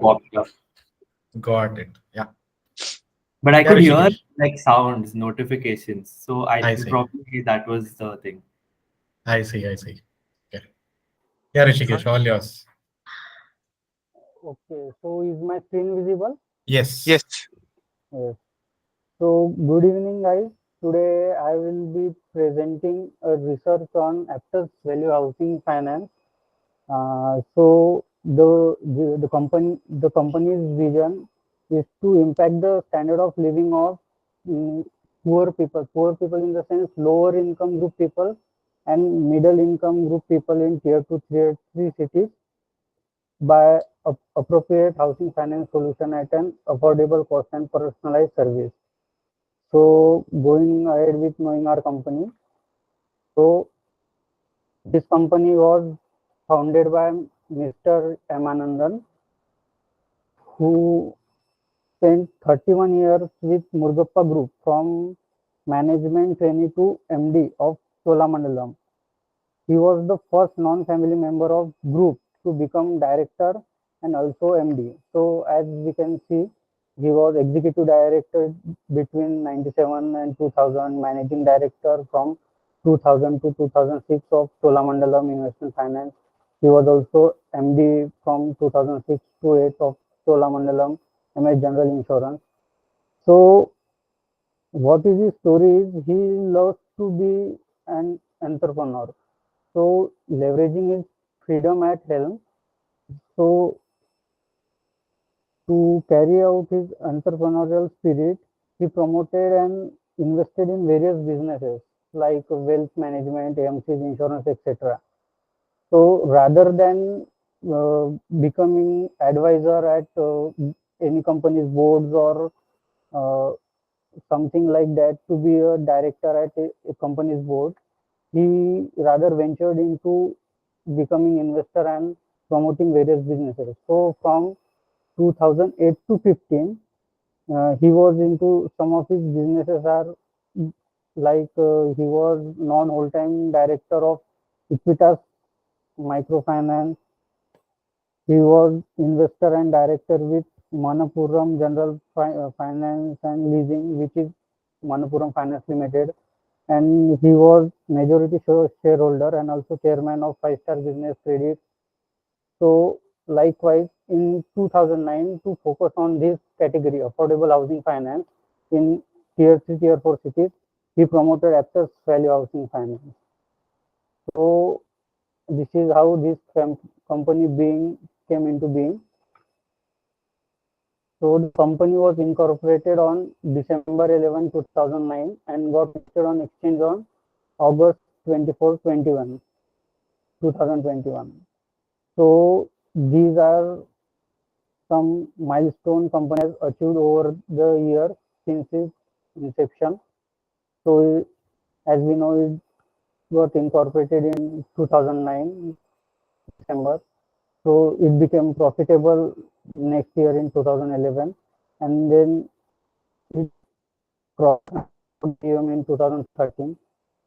popped up. Got it. Yeah. But I Yeah, could hear Rishikesh. like sounds, notifications. So I I see. probably that was the thing. I see. I see. Okay. Yeah, Rishikesh, all yours. Okay, so is my screen visible? Yes. Yes. Yes. So good evening, guys. Today I will be presenting a research on Aptus value housing finance. So the company's vision is to impact the standard of living of mm, poor people. Poor people in the sense lower income group people and middle income group people in tier 2, tier 3 cities by appropriate housing finance solution at an affordable cost and personalized service. So going ahead with knowing our company. So this company was founded by Mr. M. Anandan, who spent 31 years with Murgappa Group from management trainee to MD of Cholamandalam. He was the first non-family member of group to become director and also MD. So as we can see, he was executive director between 97 and 2000, managing director from 2000 to 2006 of Cholamandalam Investment Finance. He was also MD from 2006 to 8 of Cholamandalam MS General Insurance. So what is his story is he loves to be an entrepreneur. So leveraging his freedom at helm, so to carry out his entrepreneurial spirit, he promoted and invested in various businesses like wealth management, AMCs, insurance, etc. So rather than becoming advisor at any company's boards or uh, something like that to be a director at a company's board, he rather ventured into becoming investor and promoting various businesses. So from 2008 to 15, he was into some of his businesses are like he was non-whole time director of Equitas Microfinance. He was investor and director with Manapuram General Finance and Leasing, which is Manapuram Finance Limited, and he was majority shareholder and also chairman of Five Star Business Credit. So likewise, in 2009, to focus on this category, affordable housing finance in tier 3, tier 4 cities, he promoted Aptus value housing finance. So this is how this company being came into being. So the company was incorporated on December 11, 2009 and got listed on exchange on August 24, 2021. So these are some milestone company has achieved over the year since its inception. So as we know, it got incorporated in 2009 December. So it became profitable next year in 2011, and then it crossed in 2013,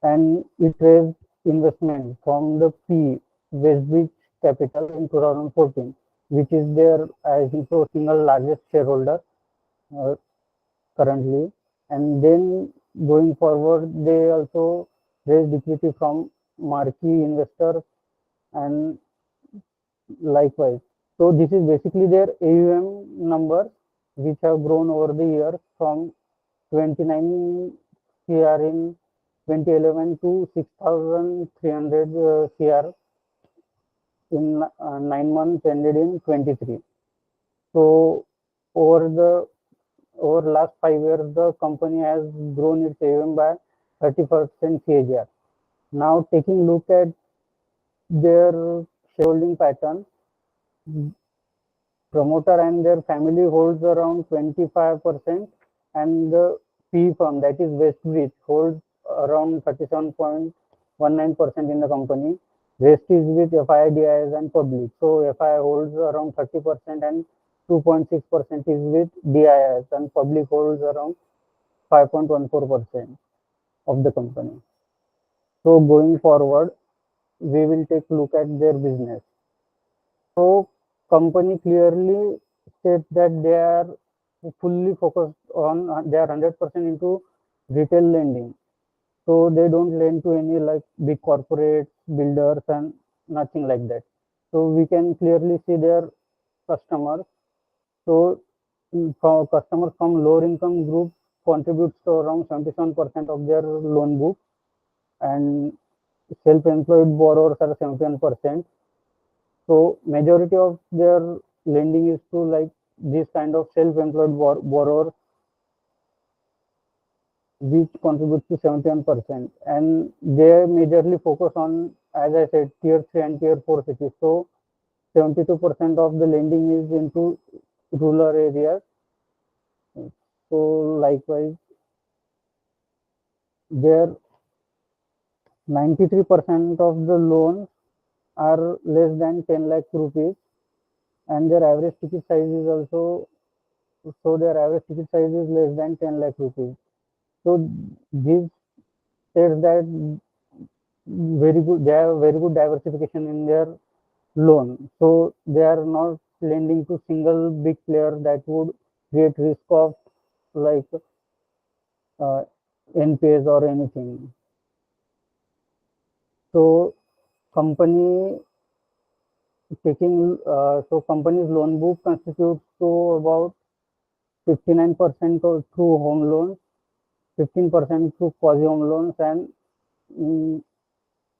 and it raised investment from the P Westbridge Capital in 2014, which is their, I think so, single largest shareholder uh, currently. And then going forward, they also raised equity from marquee investors and likewise. So this is basically their AUM numbers, which have grown over the years from 29 CR in 2011 to 6,300 CR in 9 months ended in 23. So over the over last 5 years, the company has grown its AUM by 30% CAGR. Now taking a look at their shareholding pattern, promoter and their family holds around 25%, and the PE firm, that is Westbridge, holds around 37.19% in the company. Rest is with FIDIs and public. So FI holds around 30% and 2.6% is with DIS, and public holds around 5.14% of the company. So going forward, we will take a look at their business. So company clearly states that they are fully focused on, they are 100% into retail lending. So they don't lend to any like big corporates, builders, and nothing like that. So we can clearly see their customers. So for customers from lower income group contributes to around 77% of their loan book, and self-employed borrowers are 71%. So majority of their lending is to like this kind of self-employed borrowers, which contributes to 71%. And they majorly focus on, as I said, tier 3 and tier 4 cities. So 72% of the lending is into rural areas. So likewise, there 93% of the loans are less than 10 lakh rupees, and their average ticket size is also, so their average ticket size is less than 10 lakh rupees. So this says that very good, they have very good diversification in their loan. So they are not lending to single big player that would create risk of like NPAs or anything. So company taking so company's loan book constitutes to about 59% through home loans, 15% through quasi home loans, and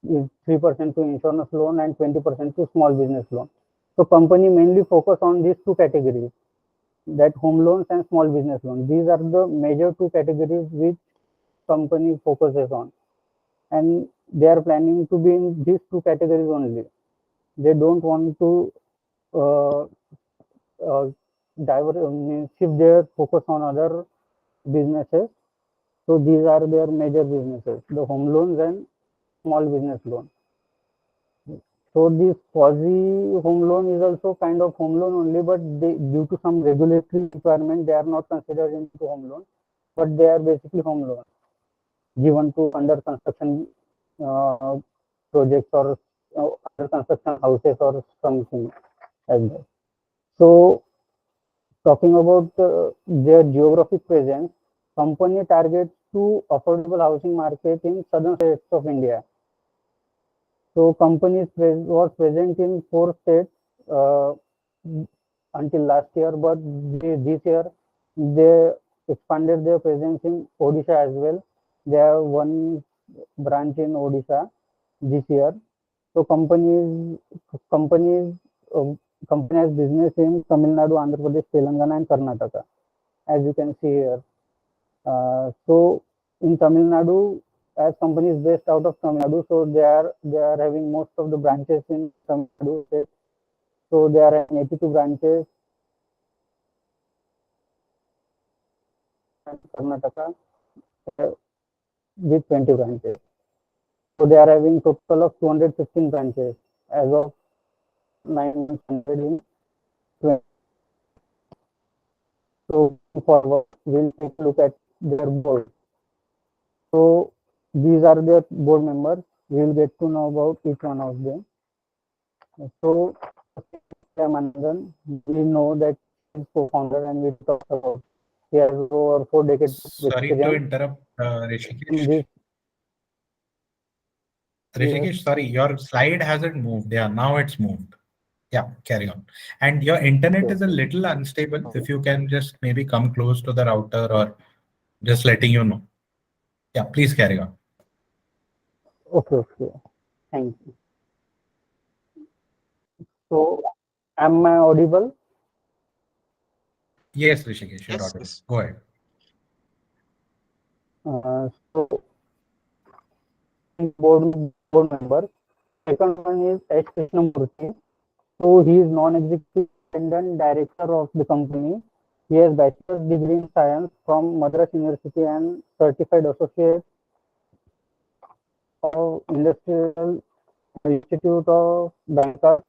3% to insurance loan, and 20% to small business loan. So company mainly focus on these two categories, that home loans and small business loan. These are the major two categories which company focuses on, and they are planning to be in these two categories only. They don't want to uh, shift their focus on other businesses. So these are their major businesses, the home loans and small business loan. So this quasi home loan is also kind of home loan only, but they, due to some regulatory requirement, they are not considered into home loan, but they are basically home loans given to under construction projects or under construction houses or something like that. So talking about their geographic presence, company targets to affordable housing market in southern states of India. So companies was present in 4 states uh, until last year, but this year they expanded their presence in Odisha as well. They have one branch in Odisha this year. So companies uh, company has business in Tamil Nadu, Andhra Pradesh, Telangana, and Karnataka, as you can see here. So in Tamil Nadu, as companies based out of Tamil Nadu, so they are having most of the branches in Tamil Nadu state. So they are having 82 branches in Karnataka with 20 branches. So they are having total of 215 branches as of 9 months in 20. So forward, we'll take a look at their board. So these are their board members. We'll get to know about each one of them. So Mandan, we know that he's co-founder, and we talked about he has over 4 decades Sorry to experience. interrupt, Rishikesh. This, Rishikesh, sorry, your slide hasn't moved. Yeah, now it's moved. Yeah, carry on. And your internet is a little unstable. If you can just maybe come close to the router or just letting you know. Yeah, please carry on. okay, thank you. So, am I audible? Yes, Rishikesh, you're Yes, audible. yes. Go ahead. So, board member. Second one is S. Krishnamurthy. So, he is non-executive independent director of the company. He has bachelor's degree in science from Madras University and certified associate of Industrial Institute of Bankers.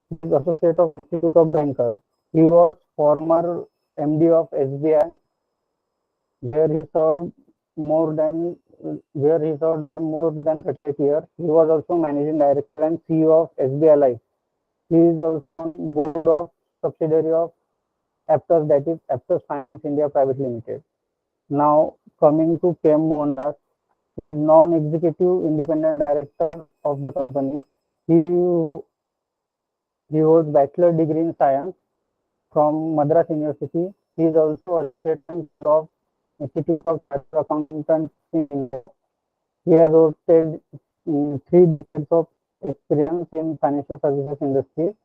He is associate of Institute of Bankers. He was former MD of SBI, where he served more than 38 years. He was also managing director and CEO of SBI Life. He is also on board of subsidiary of Aptus, that is Aptus Finance India Private Limited. Now coming to K. M. Mohandas, non-executive independent director of the company. He holds bachelor degree in science from Madras University. He is also assistant of Institute of Chartered Accountants in India. He has obtained 3 decades of experience in financial services industry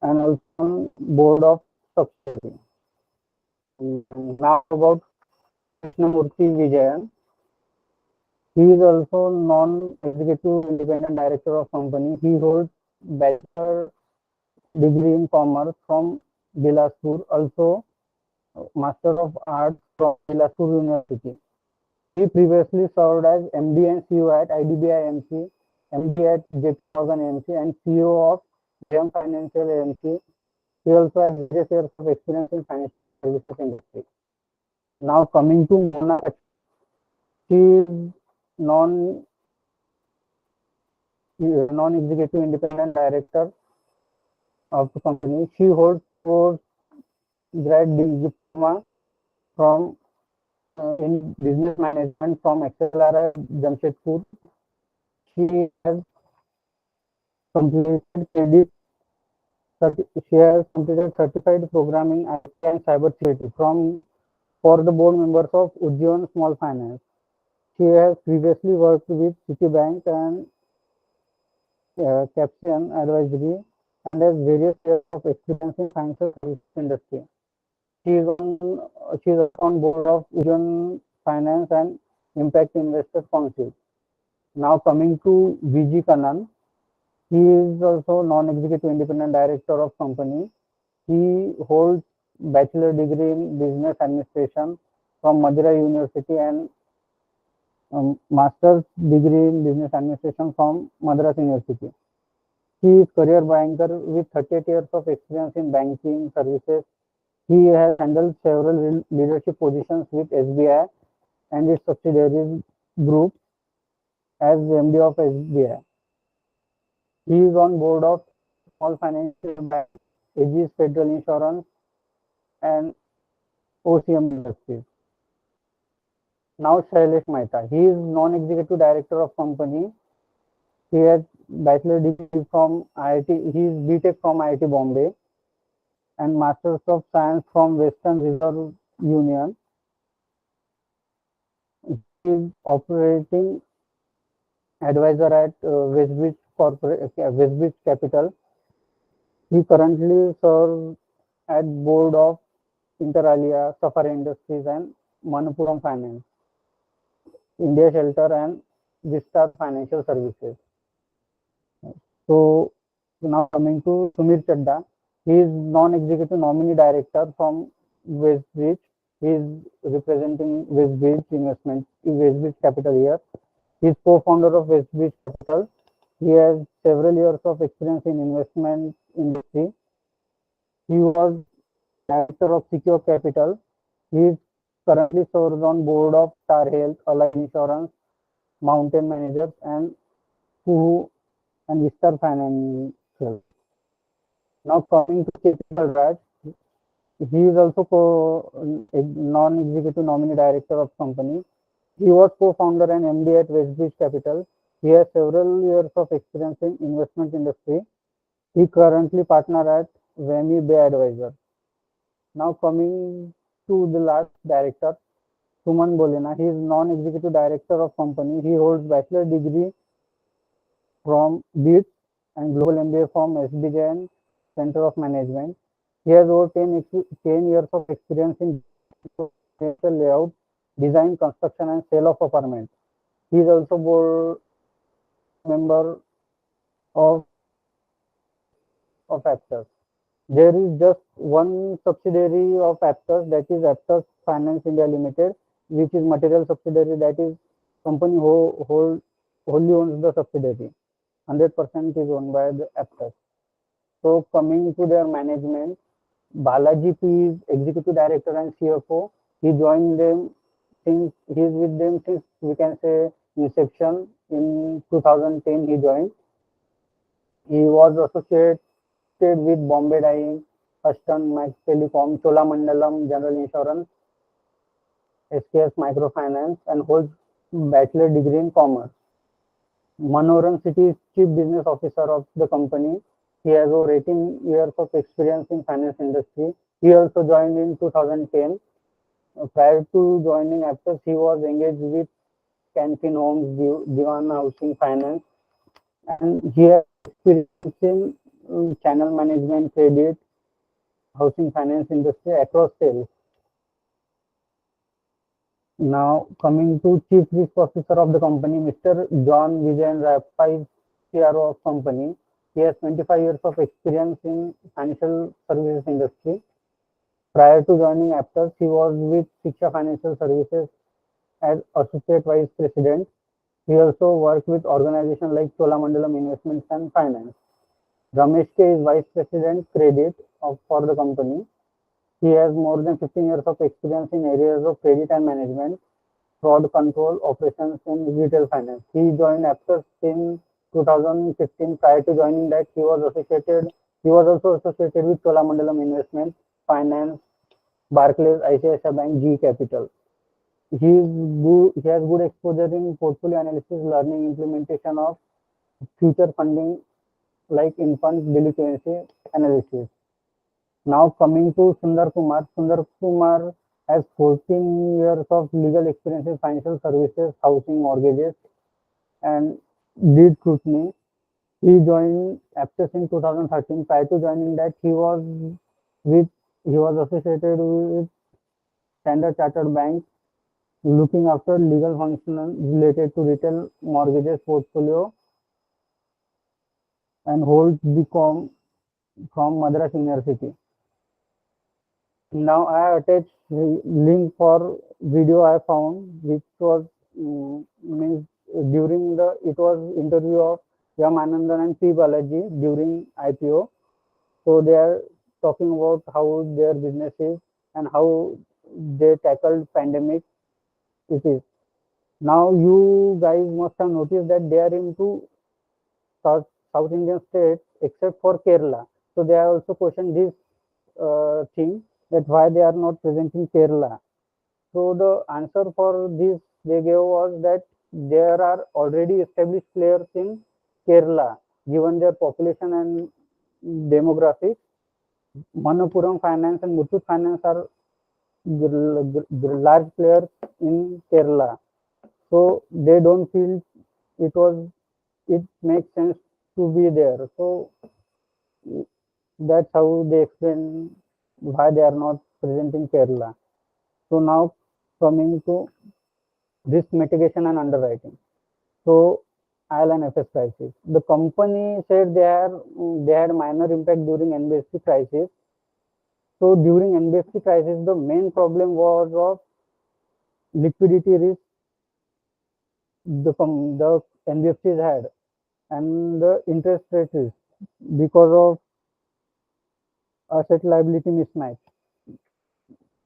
and also on board of subsidiary. Now about Krishnamurthy Vijayan. He is also non-executive independent director of company. He holds bachelor degree in commerce from Bilaspur, also Master of Arts from Bilaspur University. He previously served as MD and CEO at IDBI AMC, MD at JP Morgan AMC, and CEO of GM Financial AMC. He also has various years of experience in financial services industry. Now coming to Mona, she is non-executive independent director of the company. She holds postgrad diploma from in business management from XLR Jamshedpur. She has completed certified programming and cybersecurity for the board members of Ujjivan Small Finance. She has previously worked with Citibank and Caption Advisory and has various years of experience in financial services industry. She is on board of Ujjivan Finance and Impact Investor Council. Now coming to VG Kannan. He is also non-executive independent director of company. He holds bachelor degree in business administration from Madras University and master's degree in business administration from Madras University. He is career banker with 38 years of experience in banking services. He has handled several leadership positions with SBI and its subsidiaries group as MD of SBI. He is on board of Small Financial Bank, Aegis Federal Insurance, and OCM Industries. Now Shailesh Mehta. He is non-executive director of company. He has bachelor degree from IIT. He is BTech from IIT Bombay and Masters of Science from Western Reserve Union. He is operating advisor at Westbridge Capital. He currently serves at board of Inter Alia, Safari Industries, and Manappuram Finance, India Shelter, and Vista Financial Services. So now coming to Sumir Chadda. He is non-executive nominee director from Westbridge. He is representing Westbridge Investment, Westbridge Capital here. He is co-founder of Westbridge Capital. He has several years of experience in investment industry. He was director of Secure Capital. He is currently serves on board of Star Health, Allied Insurance, Mountain Managers, and Kuhu and Vistar Financial. Now coming to Chetan Raj. He is also non-executive nominee director of company. He was co-founder and MD at Westbridge Capital. He has several years of experience in investment industry. He currently partner at Vemi Bay Advisor. Now coming to the last director, Suman Bolena. He is non-executive director of company. He holds bachelor degree from BITS and Global MBA from SBJ Center of Management. He has over 10 years of experience in layout, design, construction, and sale of apartments. He is also board member of Aptus. There is just one subsidiary of Aptus, that is Aptus Finance India Limited, which is material subsidiary, that is company wholly owns the subsidiary. 100% is owned by the Aptus. So coming to their management, Balaji P is executive director and CFO. He joined them since he is with them since we can say inception. In 2010 he joined. He was associated with Bombay Dyeing, Aston Max Telecom, Cholamandalam General Insurance, SKS Microfinance, and holds bachelor degree in commerce. Manoran City is chief business officer of the company. He has over 18 years of experience in finance industry. He also joined in 2010. Prior to joining Aptus, he was engaged with Canfin Homes, Diwan Housing Finance, and he has experience in channel management, credit, housing finance industry across sales. Now coming to Chief Risk Officer of the company, Mr. John Vijayan Rappai, CRO of company. He has 25 years of experience in financial services industry. Prior to joining Aptus, he was with Shiksha Financial Services as Associate Vice President. He also worked with organizations like Cholamandalam Investments and Finance. Ramesh K is Vice President Credit for the company. He has more than 15 years of experience in areas of credit and management, fraud control, operations, and retail finance. He joined Aptus in 2015. Prior to joining that, he was also associated with Cholamandalam Investments, Finance, Barclays, ICICI Bank, GE Capital. He has good exposure in portfolio analysis, learning, implementation of future funding like in fund delinquency analysis. Now coming to Sundar Kumar. Sundar Kumar has 14 years of legal experience in financial services, housing, mortgages, and deed scrutiny. He joined Aptus in 2013. Prior to joining that, he was associated with Standard Chartered Bank, looking after legal functions related to retail mortgages portfolio, and holds BCom from Madras University. Now I attach link for video I found, which was means during it was interview of Yam Anandan and P Balaji during IPO. So they are talking about how their business is and how they tackled pandemic. It is. Now you guys must have noticed that they are into South Indian states except for Kerala. So they are also questioned this thing, that why they are not present in Kerala. So the answer for this they gave was that there are already established players in Kerala, given their population and demographics. Manappuram Finance and Muthoot Finance are large players in Kerala. So they don't feel it makes sense to be there. So that's how they explain why they are not present in Kerala. So now coming to risk mitigation and underwriting. So IL&FS crisis. The company said they had minor impact during NBFC crisis. So during NBFC crisis, the main problem was of liquidity risk the NBFCs had, and the interest rate risk because of asset liability mismatch.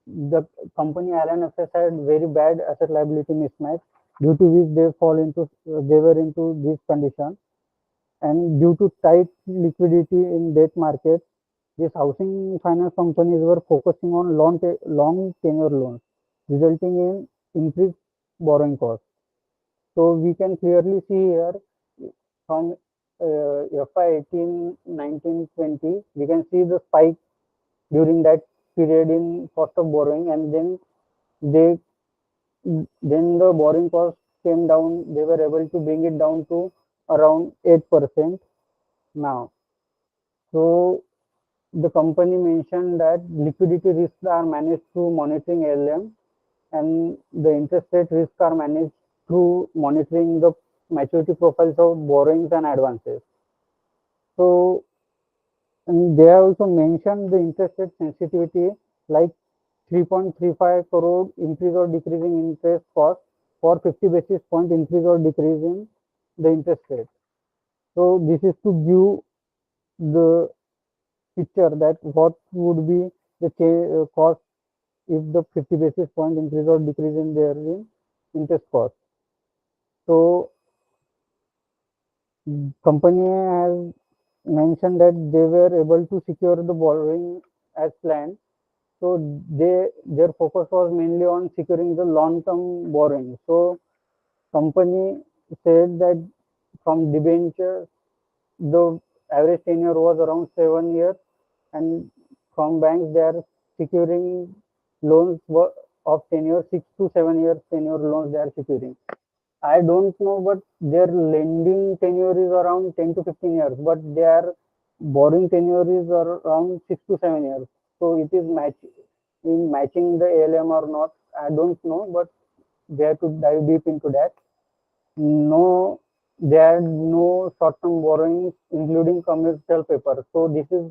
The company IL&FS had very bad asset liability mismatch, due to which they were into this condition. And due to tight liquidity in debt market, these housing finance companies were focusing on long tenure loans, resulting in increased borrowing costs. So we can clearly see here from FY 18, 19, 20, we can see the spike during that period in cost of borrowing, and then the borrowing cost came down. They were able to bring it down to around 8% now. So the company mentioned that liquidity risks are managed through monitoring ALM, and the interest rate risks are managed through monitoring the maturity profiles of borrowings and advances. So and they also mentioned the interest rate sensitivity, like 3.35 crore increase or decrease in interest cost for 50 basis point increase or decrease in the interest rate. So this is to give the picture that what would be the cost if the 50 basis point increase or decrease in their interest cost. So company has mentioned that they were able to secure the borrowing as planned. So their focus was mainly on securing the long-term borrowing. So company said that from debentures, the average tenure was around 7 years, and from banks they are securing loans of tenure 6 to 7 years tenure loans they are securing. I don't know, but their lending tenure is around 10 to 15 years, but their borrowing tenure is around 6 to 7 years. So it is matching the ALM or not. I don't know, but they have to dive deep into that. No, there are no short-term borrowings, including commercial paper. So this is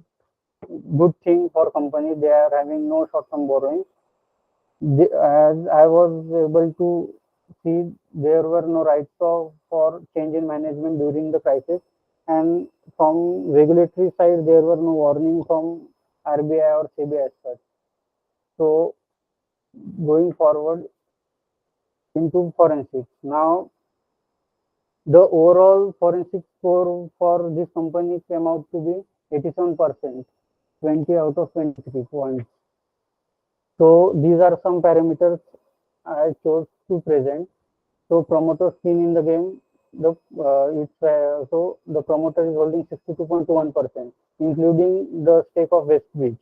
good thing for company. They are having no short-term borrowings. As I was able to see, there were no rights for change in management during the crisis, and from regulatory side, there were no warning from RBI or SEBI as such. So going forward into forensics now, the overall forensic score for this company came out to be 87%, 20 out of 23 points. So these are some parameters I chose to present. So promoter skin in the game, so the promoter is holding 62.21%, including the stake of West Beach.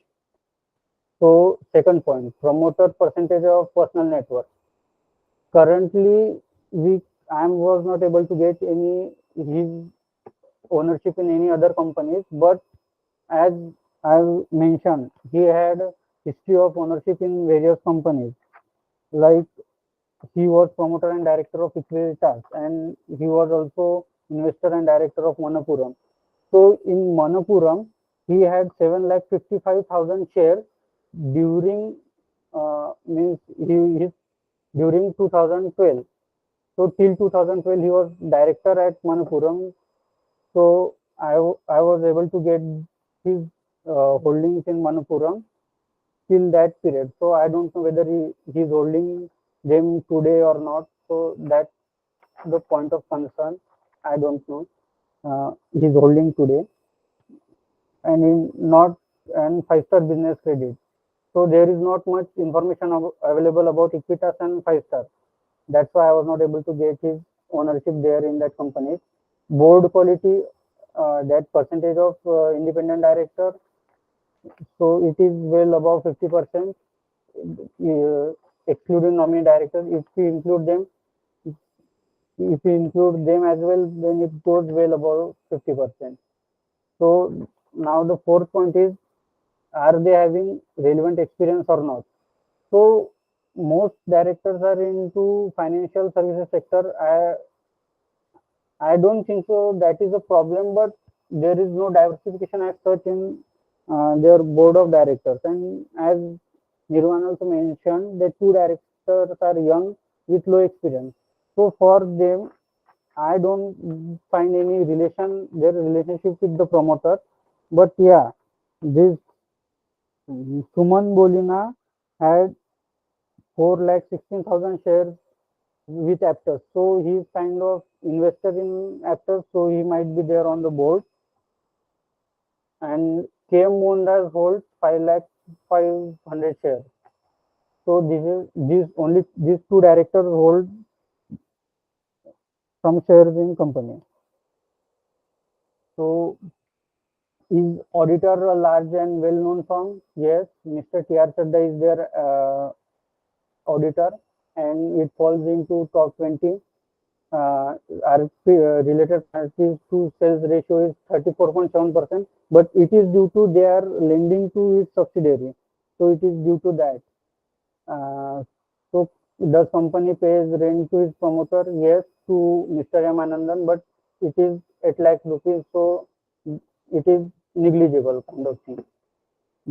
So second point, promoter percentage of personal net worth. Currently, I was not able to get any his ownership in any other companies, but as I mentioned, he had history of ownership in various companies. Like he was promoter and director of Equitas, and he was also investor and director of Manappuram. So in Manappuram, he had 7,55,000 shares during during 2012. So till 2012, he was director at Manappuram. So I was able to get his holdings in Manappuram till that period. So I don't know whether he's holding them today or not. So that's the point of concern. I don't know. He's holding today, and in not and 5-star business credit. So there is not much information available about Equitas and 5-star. That's why I was not able to get his ownership there in that company. Board quality, that percentage of independent director, so it is well above 50%, excluding nominee directors. If we include them as well, then it goes well above 50%. So now the fourth point is, are they having relevant experience or not? So most directors are into financial services sector. I don't think so that is a problem, but there is no diversification as such in their board of directors. And as Nirvan also mentioned, the two directors are young with low experience. So for them, I don't find any their relationship with the promoter. But yeah, this Suman Bolina had 4,16,000 shares with Aptus. So he's kind of invested in Aptus, so he might be there on the board. And KM Mohandas holds 5,500 shares. So these two directors hold some shares in company. So is auditor a large and well-known firm? Yes, Mr. T.R. Chadda is their auditor, and it falls into top 20. Related parties to sales ratio is 34.7%, but it is due to their lending to its subsidiary. So it is due to that. So does company pays rent to its promoter? Yes, to Mr. M. Anandan, but it is 8 lakh rupees, so it is negligible kind of thing.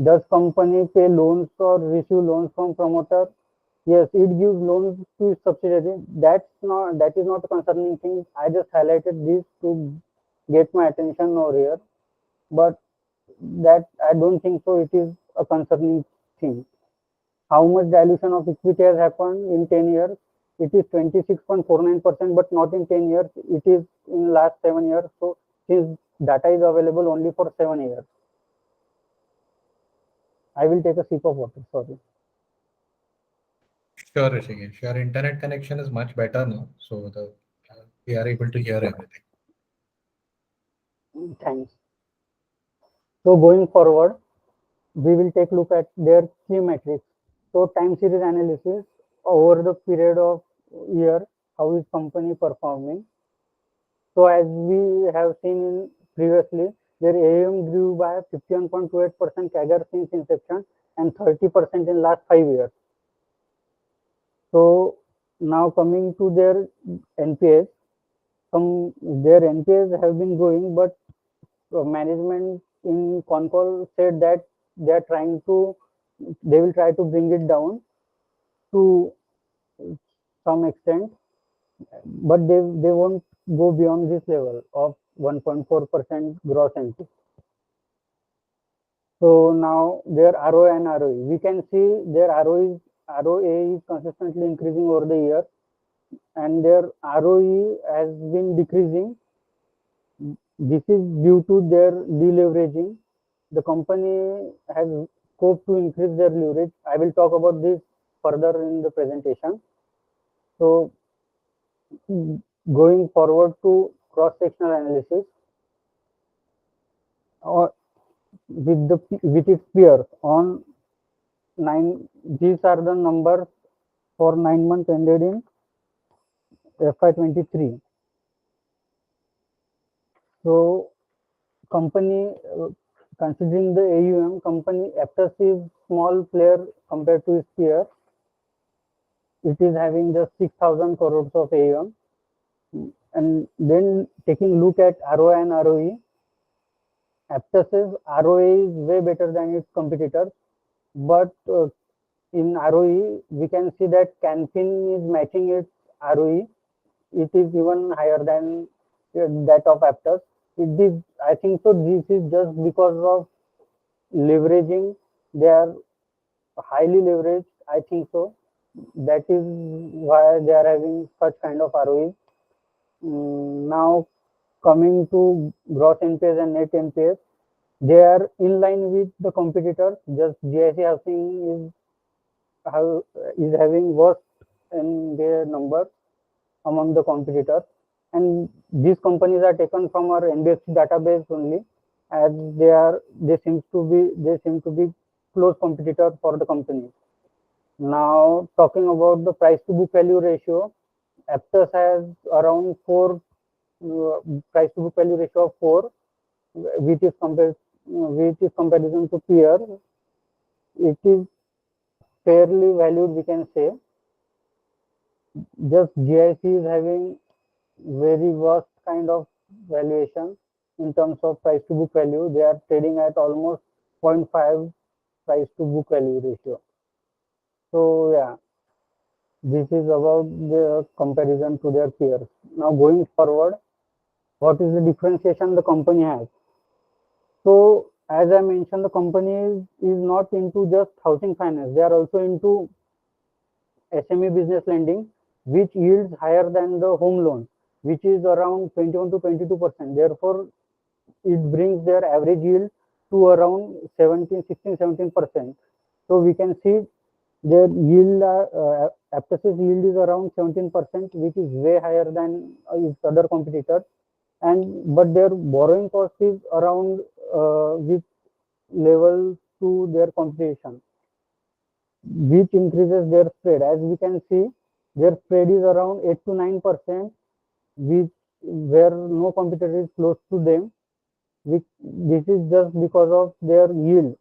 Does company pay loans or receive loans from promoter? Yes, it gives loans to its subsidiary. That is not a concerning thing. I just highlighted this to get my attention over here, but that I don't think so. It is a concerning thing. How much dilution of equity has happened in 10 years? It is 26.49%, but not in 10 years. It is in last 7 years. So since data is available only for 7 years. I will take a sip of water. Sorry. Sure, Rishikesh. Your internet connection is much better now, so we are able to hear everything. Thanks. So going forward, we will take a look at their key metrics. So time series analysis over the period of year, how is company performing? So as we have seen in previously, their AUM grew by 51.28% CAGR since inception and 30% in last 5 years. So now coming to their NPS, their NPS have been growing, but management in Concall said that they will try to bring it down to some extent, but they won't go beyond this level of 1.4% gross NPS. So now their ROA and ROE, we can see their ROA is consistently increasing over the year, and their ROE has been decreasing. This is due to their deleveraging. The company has scope to increase their leverage. I will talk about this further in the presentation. So going forward to cross-sectional analysis, with its peers on 9. These are the numbers for 9 months ended in FY23. So company, considering the AUM, company Aptus is small player compared to its peer. It is having just 6,000 crores of AUM. And then taking a look at ROA and ROE, Aptus's ROA is way better than its competitors, but in ROE, we can see that Canfin is matching its ROE. It is even higher than that of Aptus. I think so. This is just because of leveraging. They are highly leveraged. I think so. That is why they are having such kind of ROE. Now coming to gross NPS and net NPS, they are in line with the competitors. Just GIC Housing is having worst in their numbers among the competitors, and these companies are taken from our NBFC database only, as they seem to be close competitors for the company. Now talking about the price to book value ratio, Aptus has around 4 price to book value ratio of 4, which is comparison to peer. It is fairly valued, we can say. Just GIC is having very worst kind of valuation in terms of price to book value. They are trading at almost 0.5 price to book value ratio. So yeah, this is about the comparison to their peers. Now going forward, what is the differentiation the company has? So as I mentioned, the company is not into just housing finance. They are also into SME business lending, which yields higher than the home loan, which is around 21 to 22%. Therefore, it brings their average yield to around 16-17%. So we can see their yield, Aptus's yield is around 17%, which is way higher than its other competitors. But their borrowing cost is around with level to their competition, which increases their spread. As we can see, their spread is around 8 to 9%, where no competitor is close to them. This is just because of their yield.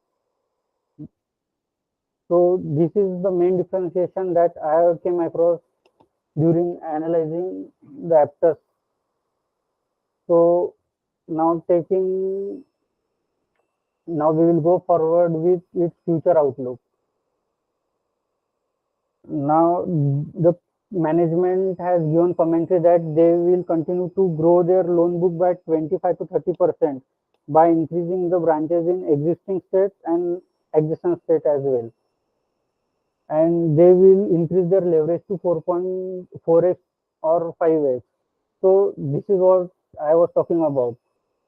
So this is the main differentiation that I came across during analyzing the Aptus. So now we will go forward with its future outlook. Now the management has given commentary that they will continue to grow their loan book by 25 to 30% by increasing the branches in existing states and adjacent state as well. And they will increase their leverage to 4.4x or 5x. So this is what I was talking about.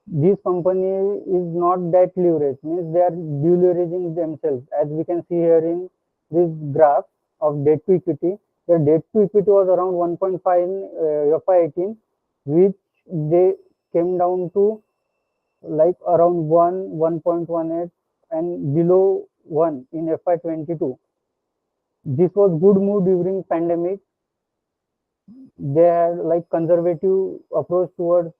this company is not that leveraged, means they are deleveraging themselves. As we can see here in this graph of debt to equity, the debt to equity was around 1.5 in FY18, which they came down to like around 1.18, and below 1 in FY22. This was good move during pandemic. They had like conservative approach towards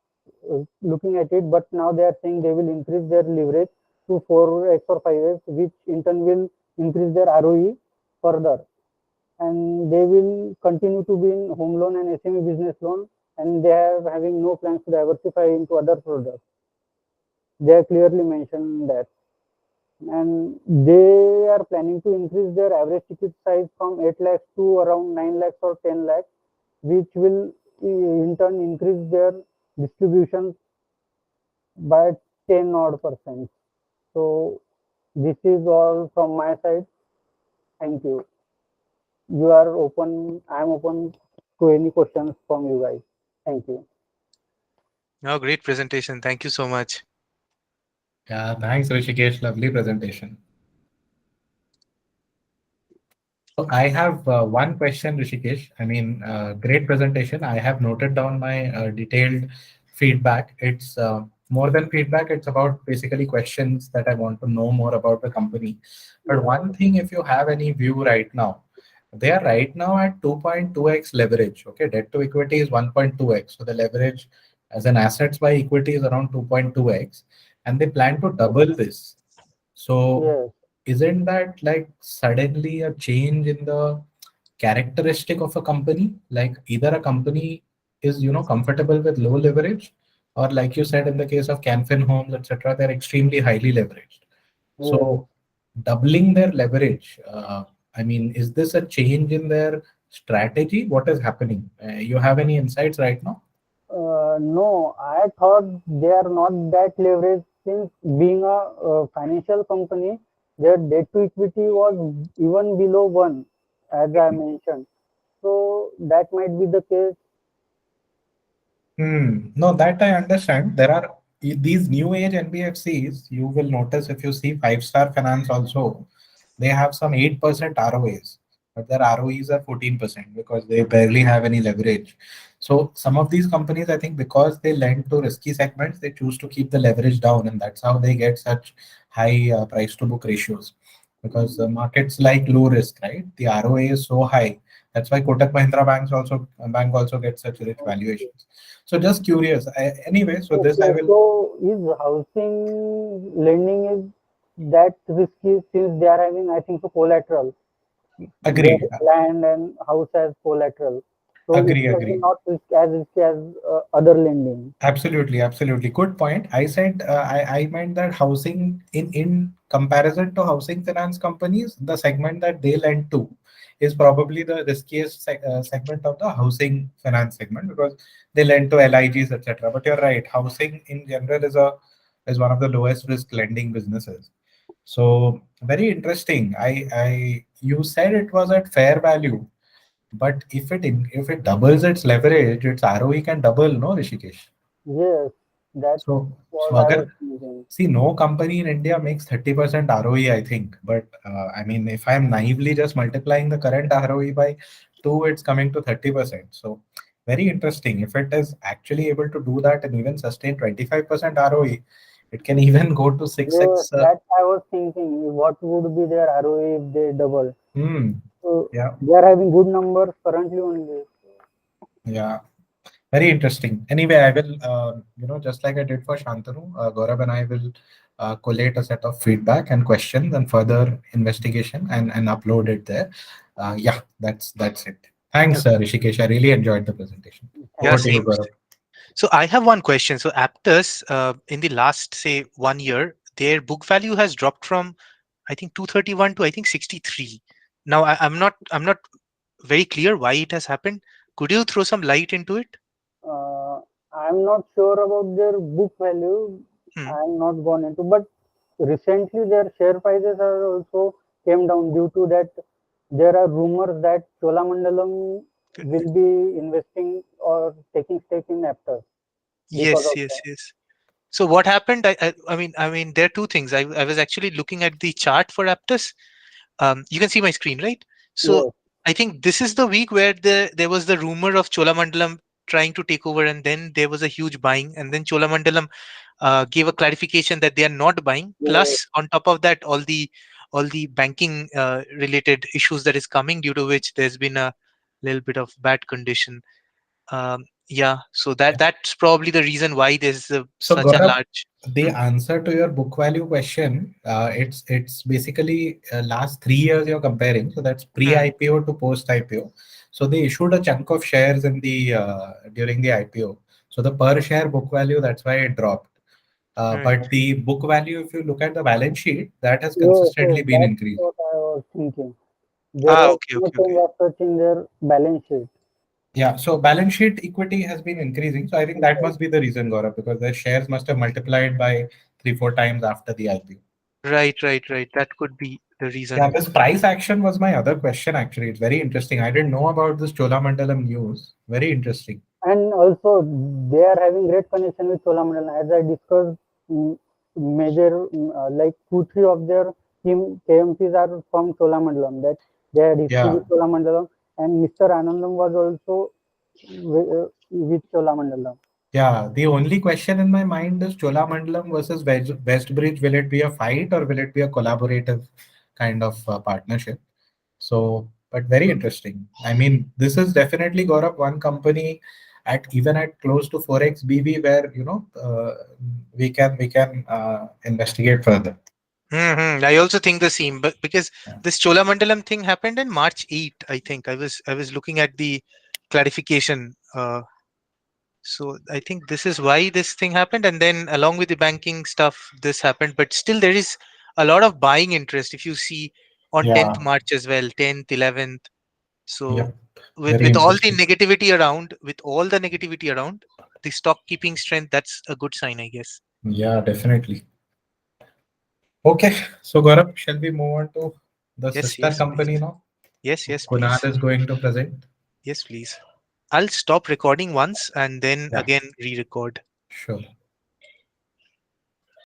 looking at it, but now they are saying they will increase their leverage to 4x or 5x, which in turn will increase their ROE further. And they will continue to be in home loan and SME business loan, and they are having no plans to diversify into other products. They have clearly mentioned that. And they are planning to increase their average ticket size from 8 lakhs to around 9 lakhs or 10 lakhs, which will in turn increase their distribution by 10 odd percent. So this is all from my side. Thank you. You are open. I am open to any questions from you guys. Thank you. No, great presentation. Thank you so much. Yeah, thanks, Rishikesh. Lovely presentation. So I have one question, Rishikesh. I mean, great presentation. I have noted down my detailed feedback. It's more than feedback. It's about basically questions that I want to know more about the company. But one thing, if you have any view right now, they are right now at 2.2x leverage. Okay, debt to equity is 1.2x. So the leverage as an assets by equity is around 2.2x, and they plan to double this. So Yes. isn't that like suddenly a change in the characteristic of a company? Like either a company is, comfortable with low leverage, or like you said, in the case of Canfin Homes, etc., they're extremely highly leveraged. Yes. So doubling their leverage, I mean, is this a change in their strategy? What is happening? You have any insights right now? No, I thought they are not that leveraged, since being a financial company, their debt to equity was even below 1, as I mentioned. So that might be the case. No, that I understand. There are these new age NBFCs, you will notice if you see five-star finance also, they have some 8% ROAs, but their ROEs are 14% because they barely have any leverage. So some of these companies, I think because they lend to risky segments, they choose to keep the leverage down, and that's how they get such high price to book ratios. Because the markets like low risk, right? The ROA is so high. That's why Kotak Mahindra bank also gets such rich valuations. So just curious. Anyway, so this I Okay, will so is housing lending is that risky, since they are having, I think, so collateral, their agree, land and house as collateral. So it agree, may be agree. not risky as other lending. Absolutely, absolutely. Good point. I said I meant that housing in comparison to housing finance companies, the segment that they lend to is probably the riskiest segment of the housing finance segment because they lend to LIGs, etc. But you're right, housing in general is one of the lowest risk lending businesses. So very interesting. I you said it was at fair value, but if it doubles its leverage, its ROE can double, no, Rishikesh? Yes, that's So what I was agar, thinking. see, no company in India makes 30% ROE, I think. But I mean, if I'm naively just multiplying the current ROE by 2, it's coming to 30%. So very interesting. If it is actually able to do that and even sustain 25% ROE, it can even go to Yes, 6x. that I was thinking. What would be their ROE if they double? Hmm. So Yeah. they are having good numbers currently only. Yeah. Very interesting. Anyway, I will, just like I did for Shantanu, Gaurav and I will collate a set of feedback and questions and further investigation and upload it there. Yeah, that's it. Yeah, Thanks, Rishikesh. I really enjoyed the presentation. yeah, Over to Thank you, same. you. Gaurav. So I have one question. So Aptus, in the last, say, 1 year, their book value has dropped from, I think, 231 to, I think, 63. Now I'm not very clear why it has happened. Could you throw some light into it? Uh, I'm not sure about their book value. Hmm. I'm not gone into, but recently their share prices are also came down due to that. There are rumors that Cholamandalam will be investing or taking stake in Aptus because Yes, of yes, that. yes. So what happened? I mean, there are two things. I was actually looking at the chart for Aptus. You can see my screen, right? So Yes. I think this is the week where there was the rumor of Cholamandalam trying to take over, and then there was a huge buying, and then Cholamandalam gave a clarification that they are not buying. Yes. Plus, on top of that, all the banking related issues that is coming, due to which there's been a little bit of bad condition. Yeah, so that's probably the reason why there's So such a Gaurav, large. the answer to your book value question, it's basically last 3 years you're comparing. So that's Hmm, pre-IPO to post-IPO. So they issued a chunk of shares in the during the IPO. So the per share book value, that's why it dropped. right. But the book value, if you look at the balance sheet, that has Yes, consistently yes, been that's increasing. what I was thinking. There Ah, was okay, no okay, change okay. as such in their balance sheet. Yeah, so balance sheet equity has been increasing. So I think that must be the reason, Gaurav, because the shares must have multiplied by 3-4 times after the IPO. Right, right, right. That could be the Yeah, reason. this price action was my other question actually. It's very interesting. I didn't know about this Cholamandalam news. Very interesting. And also, they are having great connection with Cholamandalam. As I discussed, mm, major like 2, 3 of their team KMPs are from Cholamandalam. That they had history Yeah. with Cholamandalam, and Mr. Anandam was also with Cholamandalam. Yeah. The only question in my mind is Cholamandalam versus Westbridge. Will it be a fight or will it be a collaborative kind of partnership? So, but very interesting. I mean, this is definitely got up one company at even at close to 4x BB where we can investigate further. I also think the same, but because Yeah. this Cholamandalam thing happened in March 8, I think. I was looking at the clarification. So I think this is why this thing happened, and then along with the banking stuff, this happened. But still, there is a lot of buying interest. If you see on 10th Yeah. March as well, 10th, 11th. So Yep. Very interesting. with all the negativity around, the stock keeping strength, that's a good sign, I guess. Yeah, definitely. Okay. So Gaurav, shall we move on to the Yes, sister yes, please. company now? Yes, yes, Kunal please. is going to present. Yes, please. I'll stop recording once and then Yeah, again re-record. sure.